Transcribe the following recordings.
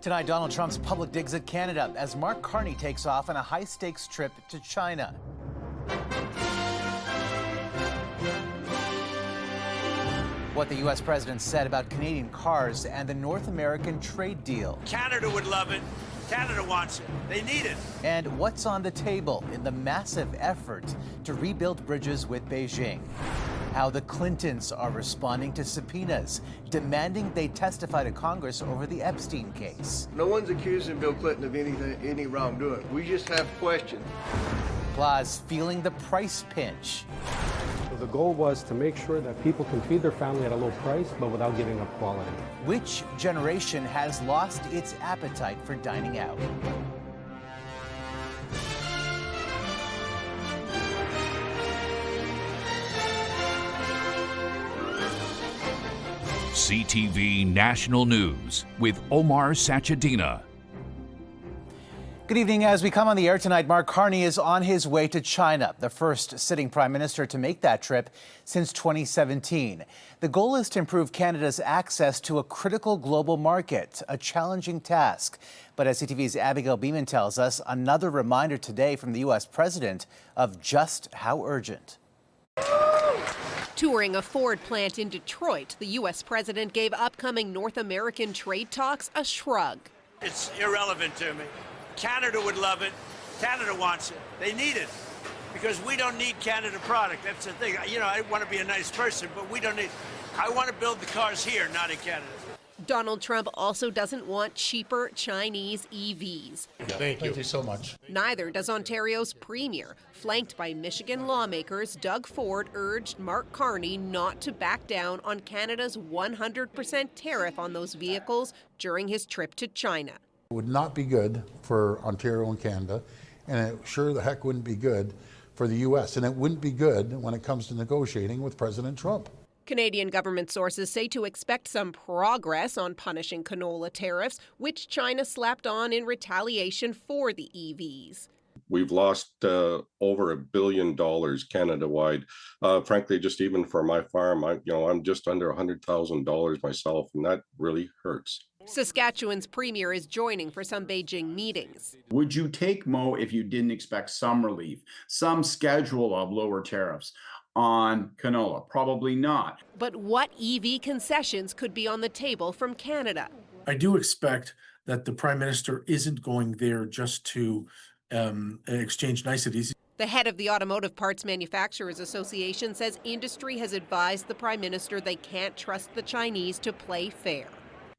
Tonight, Donald Trump's public digs at Canada as Mark Carney takes off on a high-stakes trip to China. What the U.S. president said about Canadian cars and the North American trade deal. Canada would love it. Canada wants it. They need it. And what's on the table in the massive effort to rebuild bridges with Beijing. How the Clintons are responding to subpoenas, demanding they testify to Congress over the Epstein case. No one's accusing Bill Clinton of any wrongdoing. We just have questions. Plus, feeling the price pinch. So the goal was to make sure that people can feed their family at a low price, but without giving up quality. Which generation has lost its appetite for dining out? CTV National News with Omar Sachedina. Good evening. As we come on the air tonight, Mark Carney is on his way to China, the first sitting prime minister to make that trip since 2017. The goal is to improve Canada's access to a critical global market, a challenging task. But as CTV's Abigail Beeman tells us, another reminder today from the U.S. president of just how urgent. Touring a Ford plant in Detroit, the U.S. president gave upcoming North American trade talks a shrug. It's irrelevant to me. Canada would love it. Canada wants it. They need it. Because we don't need Canada product. That's the thing. You know, I want to be a nice person, but we don't need... I want to build the cars here, not in Canada. Donald Trump also doesn't want cheaper Chinese EVs. Thank you so much. Neither does Ontario's premier. Flanked by Michigan lawmakers, Doug Ford urged Mark Carney not to back down on Canada's 100% tariff on those vehicles during his trip to China. It would not be good for Ontario and Canada, and it sure the heck wouldn't be good for the U.S., and it wouldn't be good when it comes to negotiating with President Trump. Canadian government sources say to expect some progress on punishing canola tariffs, which China slapped on in retaliation for the EVs. We've lost over $1 billion Canada-wide. Frankly, just even for my farm, I'm just under $100,000 myself, and that really hurts. Saskatchewan's premier is joining for some Beijing meetings. Would you take Mo if you didn't expect some relief, some schedule of lower tariffs on canola? Probably not. But what EV concessions could be on the table from Canada? I do expect that the Prime Minister isn't going there just to exchange niceties. The head of the Automotive Parts Manufacturers Association says industry has advised the Prime Minister they can't trust the Chinese to play fair.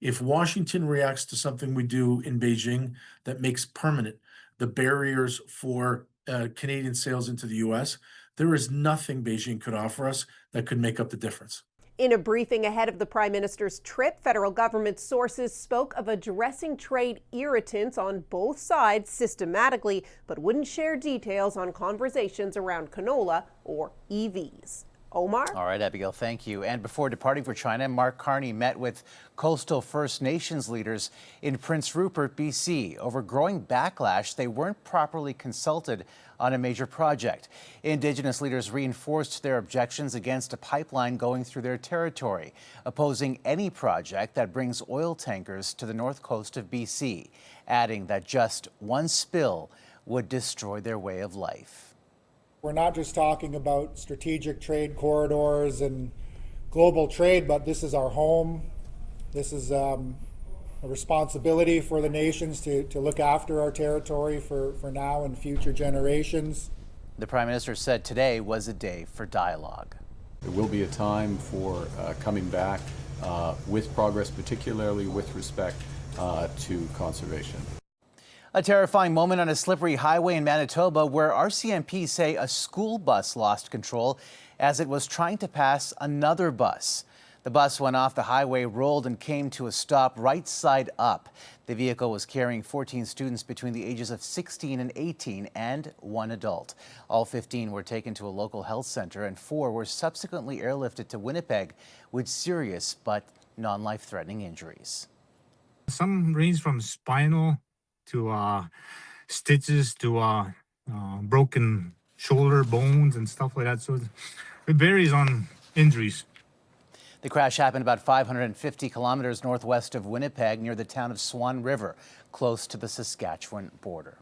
If Washington reacts to something we do in Beijing that makes permanent the barriers for Canadian sales into the U.S., there is nothing Beijing could offer us that could make up the difference. In a briefing ahead of the Prime Minister's trip, federal government sources spoke of addressing trade irritants on both sides systematically, but wouldn't share details on conversations around canola or EVs. Omar? All right, Abigail, thank you. And before departing for China, Mark Carney met with coastal First Nations leaders in Prince Rupert, BC. Over growing backlash, they weren't properly consulted on a major project. Indigenous leaders reinforced their objections against a pipeline going through their territory, opposing any project that brings oil tankers to the north coast of BC, adding that just one spill would destroy their way of life. We're not just talking about strategic trade corridors and global trade, but this is our home. This is a responsibility for the nations to look after our territory for now and future generations. The Prime Minister said today was a day for dialogue. There will be a time for coming back with progress, particularly with respect to conservation. A terrifying moment on a slippery highway in Manitoba where RCMP say a school bus lost control as it was trying to pass another bus. The bus went off the highway, rolled and came to a stop right side up. The vehicle was carrying 14 students between the ages of 16 and 18 and one adult. All 15 were taken to a local health center and 4 were subsequently airlifted to Winnipeg with serious but non-life-threatening injuries. Some range from spinal to stitches to broken shoulder bones and stuff like that. So it varies on injuries. The crash happened about 550 kilometers northwest of Winnipeg near the town of Swan River, close to the Saskatchewan border.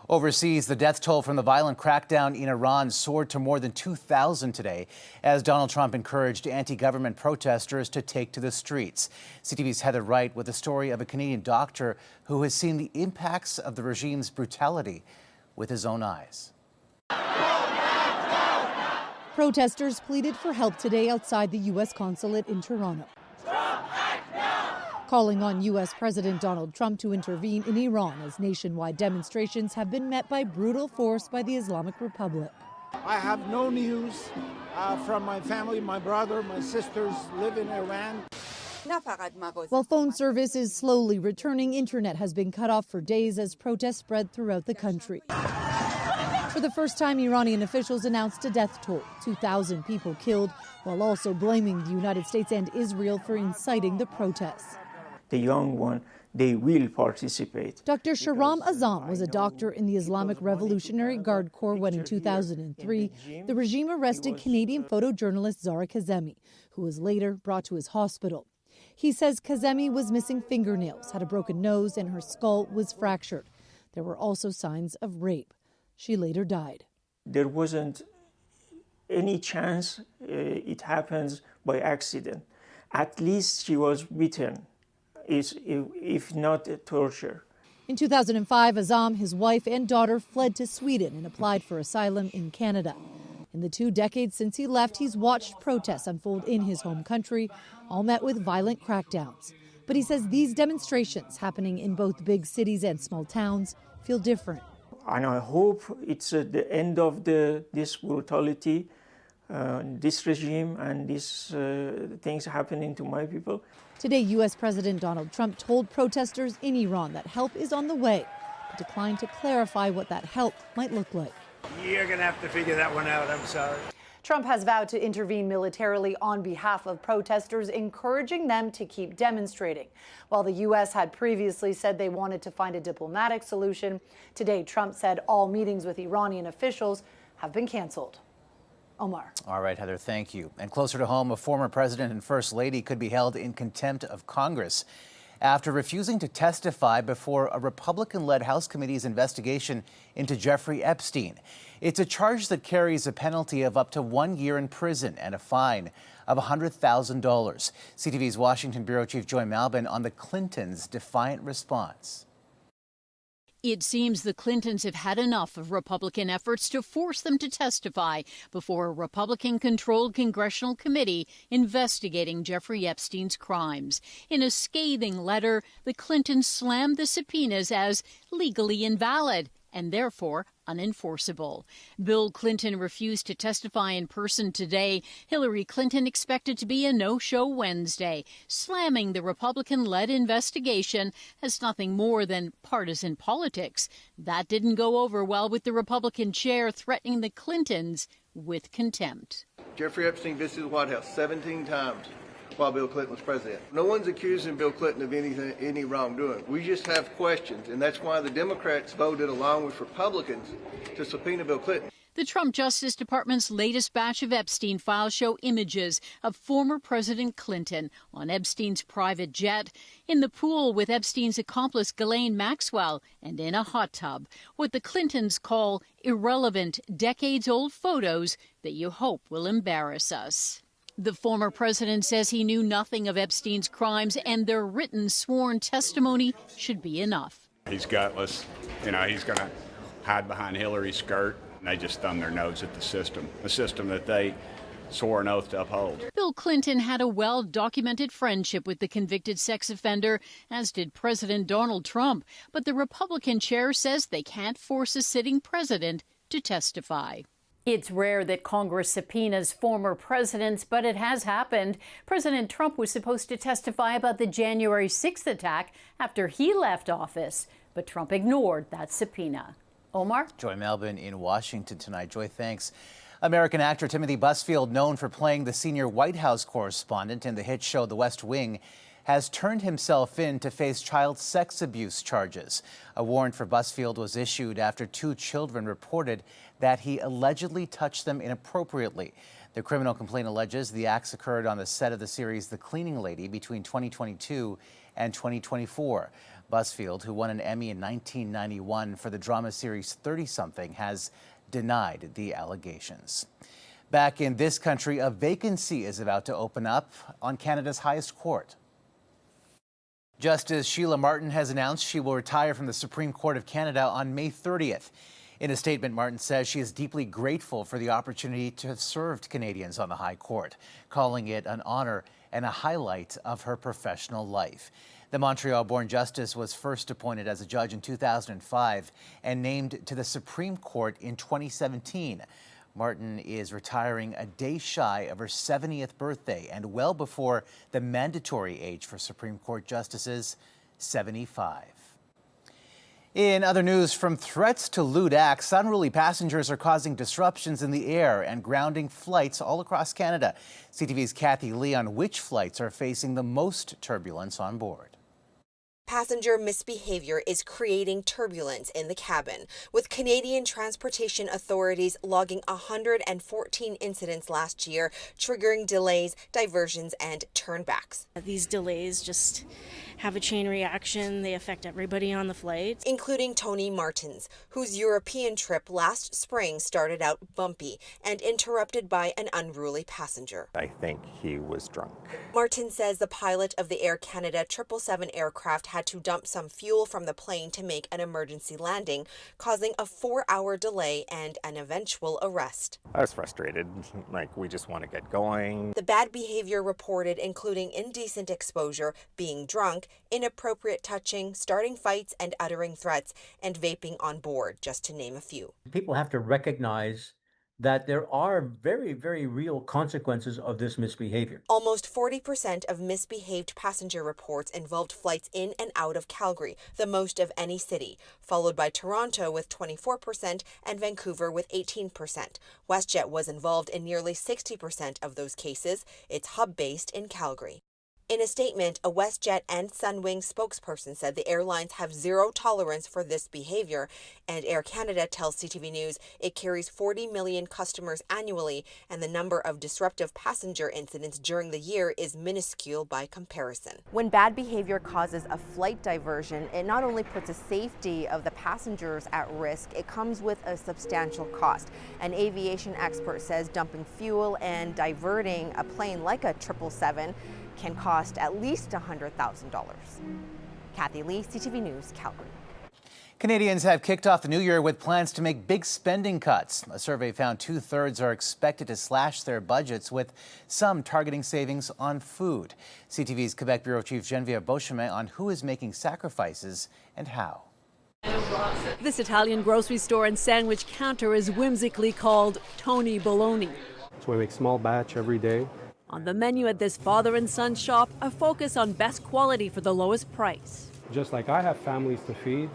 Overseas, the death toll from the violent crackdown in Iran soared to more than 2,000 today as Donald Trump encouraged anti-government protesters to take to the streets. CTV's Heather Wright with the story of a Canadian doctor who has seen the impacts of the regime's brutality with his own eyes. Protesters pleaded for help today outside the U.S. consulate in Toronto, calling on U.S. President Donald Trump to intervene in Iran as nationwide demonstrations have been met by brutal force by the Islamic Republic. I have no news from my family. My brother, my sisters live in Iran. While phone service is slowly returning, internet has been cut off for days as protests spread throughout the country. For the first time, Iranian officials announced a death toll, 2,000 people killed, while also blaming the United States and Israel for inciting the protests. The young one, they will participate. Dr. Shahram Azam was a doctor in the Islamic Revolutionary Guard Corps when in 2003, the regime arrested Canadian photojournalist Zara Kazemi, who was later brought to his hospital. He says Kazemi was missing fingernails, had a broken nose, and her skull was fractured. There were also signs of rape. She later died. There wasn't any chance it happens by accident. At least she was beaten, if not torture. In 2005, Azam, his wife, and daughter fled to Sweden and applied for asylum in Canada. In the 2 decades since he left, he's watched protests unfold in his home country, all met with violent crackdowns. But he says these demonstrations, happening in both big cities and small towns, feel different. And I hope it's the end of this brutality, this regime, and these things happening to my people. Today, U.S. President Donald Trump told protesters in Iran that help is on the way, but declined to clarify what that help might look like. You're going to have to figure that one out. I'm sorry. Trump has vowed to intervene militarily on behalf of protesters, encouraging them to keep demonstrating. While the U.S. had previously said they wanted to find a diplomatic solution, today Trump said all meetings with Iranian officials have been canceled. Omar. All right, Heather, thank you. And closer to home, a former president and first lady could be held in contempt of Congress after refusing to testify before a Republican-led House committee's investigation into Jeffrey Epstein. It's a charge that carries a penalty of up to 1 year in prison and a fine of $100,000. CTV's Washington Bureau Chief Joy Malbin on the Clintons' defiant response. It seems the Clintons have had enough of Republican efforts to force them to testify before a Republican-controlled congressional committee investigating Jeffrey Epstein's crimes. In a scathing letter, the Clintons slammed the subpoenas as legally invalid and therefore unenforceable. Bill Clinton refused to testify in person today. Hillary Clinton expected to be a no-show Wednesday, slamming the Republican-led investigation as nothing more than partisan politics. That didn't go over well with the Republican chair threatening the Clintons with contempt. Jeffrey Epstein visited the White House 17 times while Bill Clinton was president. No one's accusing Bill Clinton of any wrongdoing. We just have questions, and that's why the Democrats voted along with Republicans to subpoena Bill Clinton. The Trump Justice Department's latest batch of Epstein files show images of former President Clinton on Epstein's private jet, in the pool with Epstein's accomplice Ghislaine Maxwell, and in a hot tub. What the Clintons call irrelevant, decades-old photos that you hope will embarrass us. The former president says he knew nothing of Epstein's crimes and their written sworn testimony should be enough. He's gutless. You know, he's going to hide behind Hillary's skirt. And they just thumb their nose at the system that they swore an oath to uphold. Bill Clinton had a well-documented friendship with the convicted sex offender, as did President Donald Trump. But the Republican chair says they can't force a sitting president to testify. It's rare that Congress subpoenas former presidents, but it has happened. President Trump was supposed to testify about the January 6th attack after he left office, but Trump ignored that subpoena. Omar? Joy Malbin in Washington tonight. Joy, thanks. American actor Timothy Busfield, known for playing the senior White House correspondent in the hit show The West Wing, has turned himself in to face child sex abuse charges. A warrant for Busfield was issued after 2 children reported that he allegedly touched them inappropriately. The criminal complaint alleges the acts occurred on the set of the series The Cleaning Lady between 2022 and 2024. Busfield, who won an Emmy in 1991 for the drama series 30-something, has denied the allegations. Back in this country, a vacancy is about to open up on Canada's highest court. Justice Sheila Martin has announced she will retire from the Supreme Court of Canada on May 30th. In a statement, Martin says she is deeply grateful for the opportunity to have served Canadians on the High Court, calling it an honor and a highlight of her professional life. The Montreal-born justice was first appointed as a judge in 2005 and named to the Supreme Court in 2017. Martin is retiring a day shy of her 70th birthday and well before the mandatory age for Supreme Court justices, 75. In other news, from threats to lewd acts, unruly passengers are causing disruptions in the air and grounding flights all across Canada. CTV's Kathy Lee on which flights are facing the most turbulence on board. Passenger misbehavior is creating turbulence in the cabin, with Canadian transportation authorities logging 114 incidents last year, triggering delays, diversions, and turnbacks. These delays just have a chain reaction. They affect everybody on the flight, including Tony Martins, whose European trip last spring started out bumpy and interrupted by an unruly passenger. I think he was drunk. Martin says the pilot of the Air Canada 777 aircraft had to dump some fuel from the plane to make an emergency landing, causing a 4-hour delay and an eventual arrest. I was frustrated, we just want to get going. The bad behavior reported including indecent exposure, being drunk, inappropriate touching, starting fights and uttering threats, and vaping on board, just to name a few. People have to recognize that there are very, very real consequences of this misbehavior. Almost 40% of misbehaved passenger reports involved flights in and out of Calgary, the most of any city, followed by Toronto with 24% and Vancouver with 18%. WestJet was involved in nearly 60% of those cases. It's hub-based in Calgary. In a statement, a WestJet and Sunwing spokesperson said the airlines have zero tolerance for this behavior, and Air Canada tells CTV News it carries 40 million customers annually, and the number of disruptive passenger incidents during the year is minuscule by comparison. When bad behavior causes a flight diversion, it not only puts the safety of the passengers at risk, it comes with a substantial cost. An aviation expert says dumping fuel and diverting a plane like a 777 can cost at least $100,000. Kathy Lee, CTV News, Calgary. Canadians have kicked off the new year with plans to make big spending cuts. A survey found 2/3 are expected to slash their budgets, with some targeting savings on food. CTV's Quebec Bureau Chief Geneviève Beauchemin on who is making sacrifices and how. This Italian grocery store and sandwich counter is whimsically called Tony Bologna. So we make small batch every day. On the menu at this father and son shop, a focus on best quality for the lowest price. Just like I have families to feed,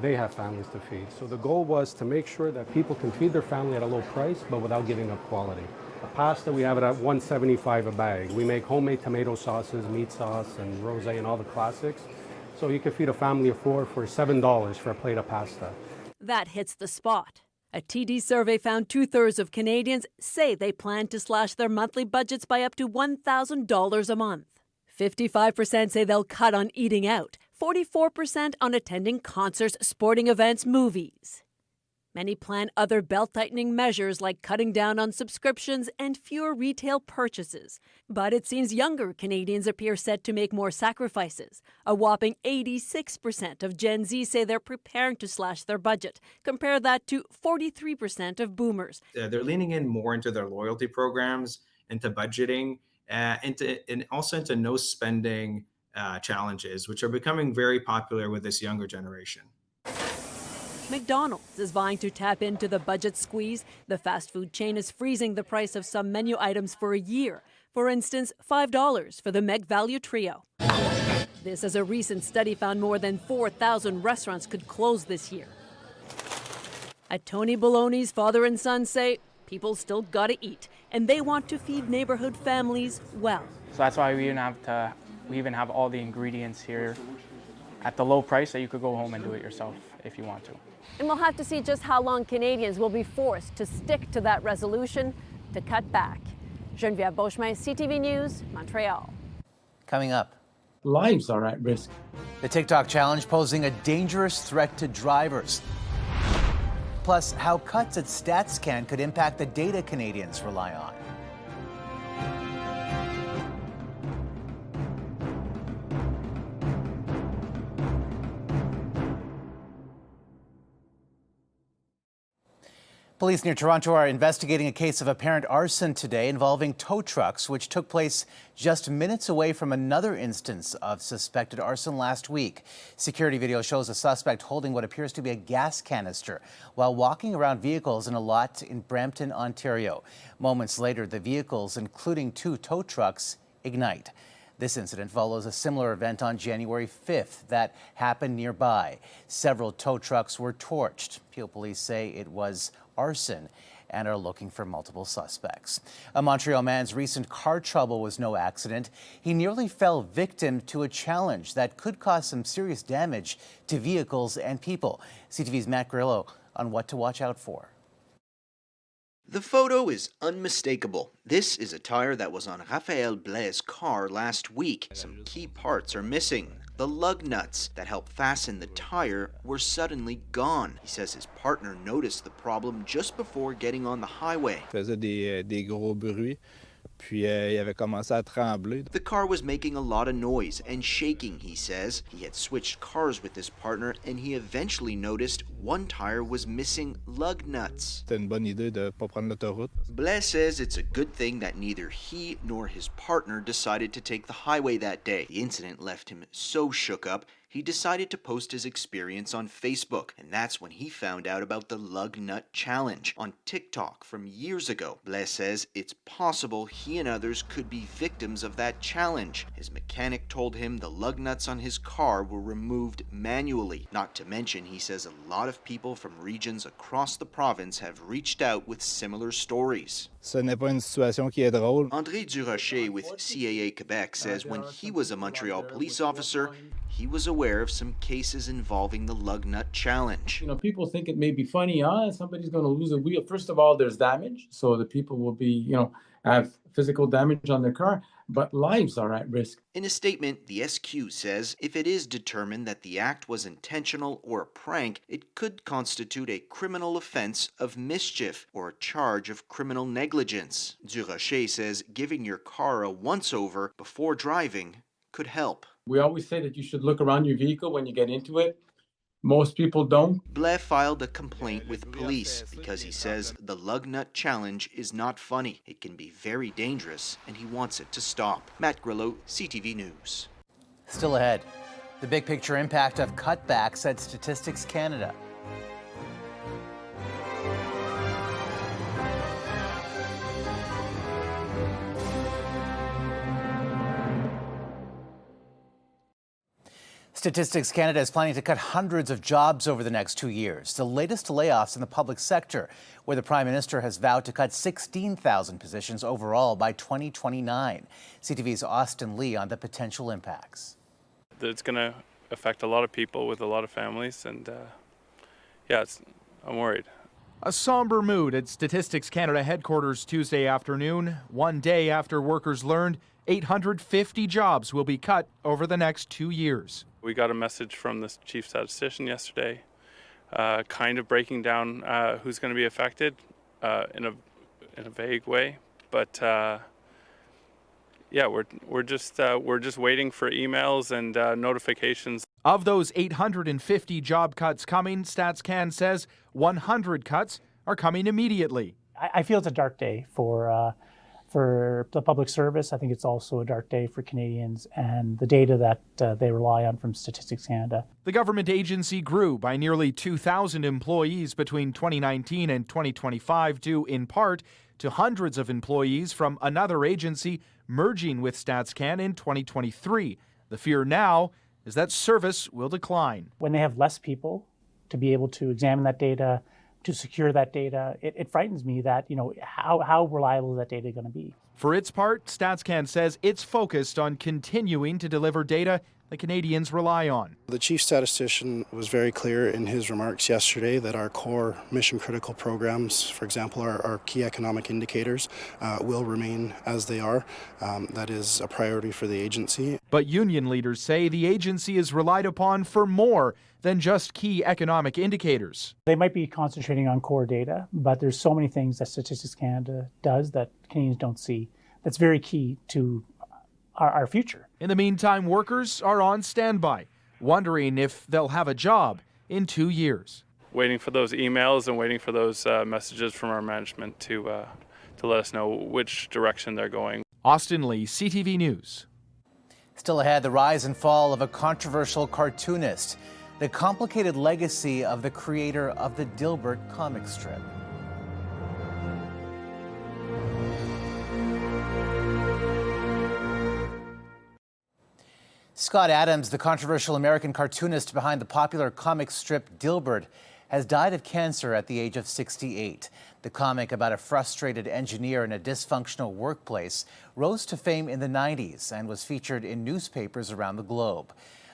they have families to feed. So the goal was to make sure that people can feed their family at a low price, but without giving up quality. The pasta, we have it at $1.75 a bag. We make homemade tomato sauces, meat sauce, and rosé, and all the classics. So you can feed a family of 4 for $7 for a plate of pasta. That hits the spot. A TD survey found 2/3 of Canadians say they plan to slash their monthly budgets by up to $1,000 a month. 55% say they'll cut on eating out, 44% on attending concerts, sporting events, movies. Many plan other belt-tightening measures like cutting down on subscriptions and fewer retail purchases. But it seems younger Canadians appear set to make more sacrifices. A whopping 86% of Gen Z say they're preparing to slash their budget. Compare that to 43% of boomers. They're leaning in more into their loyalty programs, into budgeting, and also into no spending challenges, which are becoming very popular with this younger generation. McDonald's is vying to tap into the budget squeeze. The fast food chain is freezing the price of some menu items for a year. For instance, $5 for the Meg Value Trio. This, as a recent study found more than 4,000 restaurants could close this year. At Tony Bologna's, father and son say people still gotta eat, and they want to feed neighborhood families well. So that's why we even have all the ingredients here at the low price that you could go home and do it yourself if you want to. And we'll have to see just how long Canadians will be forced to stick to that resolution. to cut back. Geneviève Beauchemin, CTV News, Montreal. Coming up. Lives are at risk. The TikTok challenge posing a dangerous threat to drivers. Plus, how cuts at Statscan could impact the data Canadians rely on. Police near Toronto are investigating a case of apparent arson today involving tow trucks, which took place just minutes away from another instance of suspected arson last week. Security video shows a suspect holding what appears to be a gas canister while walking around vehicles in a lot in Brampton, Ontario. Moments later, the vehicles, including 2 tow trucks, ignite. This incident follows a similar event on January 5th that happened nearby. Several tow trucks were torched. Peel police say it was arson and are looking for multiple suspects. A Montreal man's recent car trouble was no accident. He nearly fell victim to a challenge that could cause some serious damage to vehicles and people. CTV's Matt Grillo on what to watch out for. The photo is unmistakable. This is a tire that was on Raphael Blais' car last week. Some key parts are missing. The lug nuts that help fasten the tire were suddenly gone. He says his partner noticed the problem just before getting on the highway. Faisait des gros bruits. Puis il avait commencé à trembler. The car was making a lot of noise and shaking, he says. He had switched cars with his partner and he eventually noticed one tire was missing lug nuts. C'était une bonne idée de pas prendre l'autoroute. Blais says it's a good thing that neither he nor his partner decided to take the highway that day. The incident left him so shook up, he decided to post his experience on Facebook, and that's when he found out about the lug nut challenge on TikTok from years ago. Blais says it's possible he and others could be victims of that challenge. His mechanic told him the lug nuts on his car were removed manually. Not to mention, he says a lot of people from regions across the province have reached out with similar stories. Ce n'est pas une situation qui est drôle. André Durocher with CAA Quebec says when he was a Montreal police officer, he was aware of some cases involving the lug nut challenge. You know, people think it may be funny, somebody's going to lose a wheel. First of all, there's damage, so the people will be, have physical damage on their car, but lives are at risk. In a statement, the SQ says if it is determined that the act was intentional or a prank, it could constitute a criminal offense of mischief or a charge of criminal negligence. Durocher says giving your car a once-over before driving could help. We always say that you should look around your vehicle when you get into it. Most people don't. Blais filed a complaint with police because he says the lug nut challenge is not funny. It can be very dangerous and he wants it to stop. Matt Grillo, CTV News. Still ahead, the big picture impact of cutbacks at Statistics Canada. Statistics Canada is planning to cut hundreds of jobs over the next 2 years, the latest layoffs in the public sector, where the Prime Minister has vowed to cut 16,000 positions overall by 2029. CTV's Austin Lee on the potential impacts. It's going to affect a lot of people with a lot of families, and I'm worried. A somber mood at Statistics Canada headquarters Tuesday afternoon, one day after workers learned 850 jobs will be cut over the next 2 years. We got a message from the chief statistician yesterday, kind of breaking down who's going to be affected in a vague way, but we're just waiting for emails and notifications. Of those 850 job cuts coming, Statscan says 100 cuts are coming immediately. I feel it's a dark day for the public service. I think it's also a dark day for Canadians and the data that they rely on from Statistics Canada. The government agency grew by nearly 2,000 employees between 2019 and 2025, due in part to hundreds of employees from another agency merging with Statscan in 2023. The fear now is that service will decline. When they have less people to be able to examine that data, to secure that data, it frightens me that, how reliable is that data going to be? For its part, Statscan says it's focused on continuing to deliver data the Canadians rely on. The chief statistician was very clear in his remarks yesterday that our core mission-critical programs, for example, our key economic indicators, will remain as they are. That is a priority for the agency. But union leaders say the agency is relied upon for more than just key economic indicators. They might be concentrating on core data, but there's so many things that Statistics Canada does that Canadians don't see. That's very key to our future. In the meantime, workers are on standby, wondering if they'll have a job in 2 years. Waiting for those emails and waiting for those messages from our management to let us know which direction they're going. Austin Lee, CTV News. Still ahead, the rise and fall of a controversial cartoonist, the complicated legacy of the creator of the Dilbert comic strip. Scott Adams, the controversial American cartoonist behind the popular comic strip Dilbert, has died of cancer at the age of 68. The comic about a frustrated engineer in a dysfunctional workplace rose to fame in the 90s and was featured in newspapers around the globe.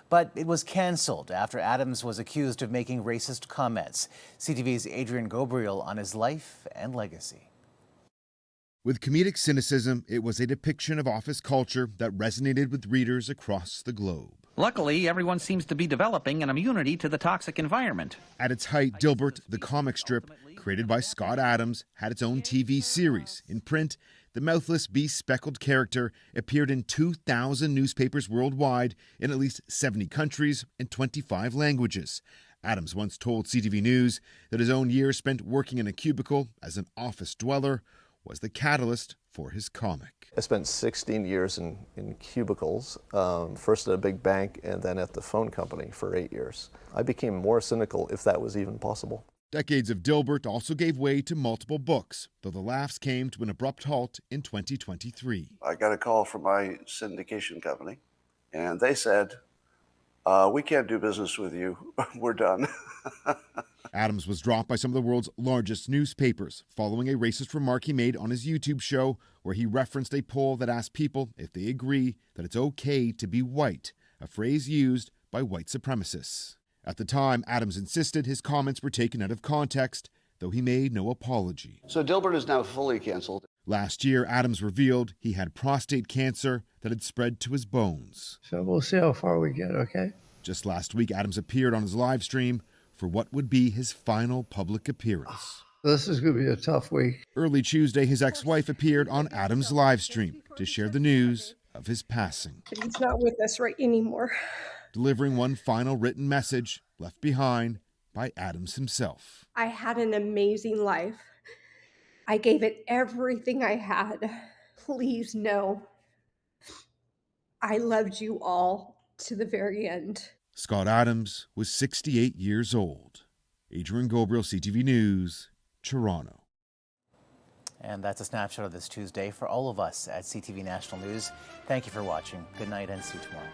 But it was canceled after Adams was accused of making racist comments. CTV's Adrian Gobriel on his life and legacy. With comedic cynicism, it was a depiction of office culture that resonated with readers across the globe. Luckily, everyone seems to be developing an immunity to the toxic environment. At its height, Dilbert, the comic strip, created by Scott Adams, had its own TV series. In print, the mouthless, bespectacled character appeared in 2,000 newspapers worldwide in at least 70 countries and 25 languages. Adams once told CTV News that his own years spent working in a cubicle as an office dweller was the catalyst for his comic. I spent 16 years in cubicles, first at a big bank and then at the phone company for 8 years. I became more cynical, if that was even possible. Decades of Dilbert also gave way to multiple books, though the laughs came to an abrupt halt in 2023. I got a call from my syndication company, and they said, we can't do business with you. We're done. Adams was dropped by some of the world's largest newspapers following a racist remark he made on his YouTube show where he referenced a poll that asked people if they agree that it's okay to be white, a phrase used by white supremacists. At the time, Adams insisted his comments were taken out of context, though he made no apology. So Dilbert is now fully canceled. Last year, Adams revealed he had prostate cancer that had spread to his bones. So we'll see how far we get, okay? Just last week, Adams appeared on his live stream for what would be his final public appearance. This is going to be a tough week. Early Tuesday, his ex-wife appeared on Adams' live stream to share the news of his passing. But he's not with us right anymore. Delivering one final written message left behind by Adams himself. I had an amazing life. I gave it everything I had. Please know, I loved you all to the very end. Scott Adams was 68 years old. Adrian Gobriel, CTV News, Toronto. And that's a snapshot of this Tuesday for all of us at CTV National News. Thank you for watching. Good night and see you tomorrow.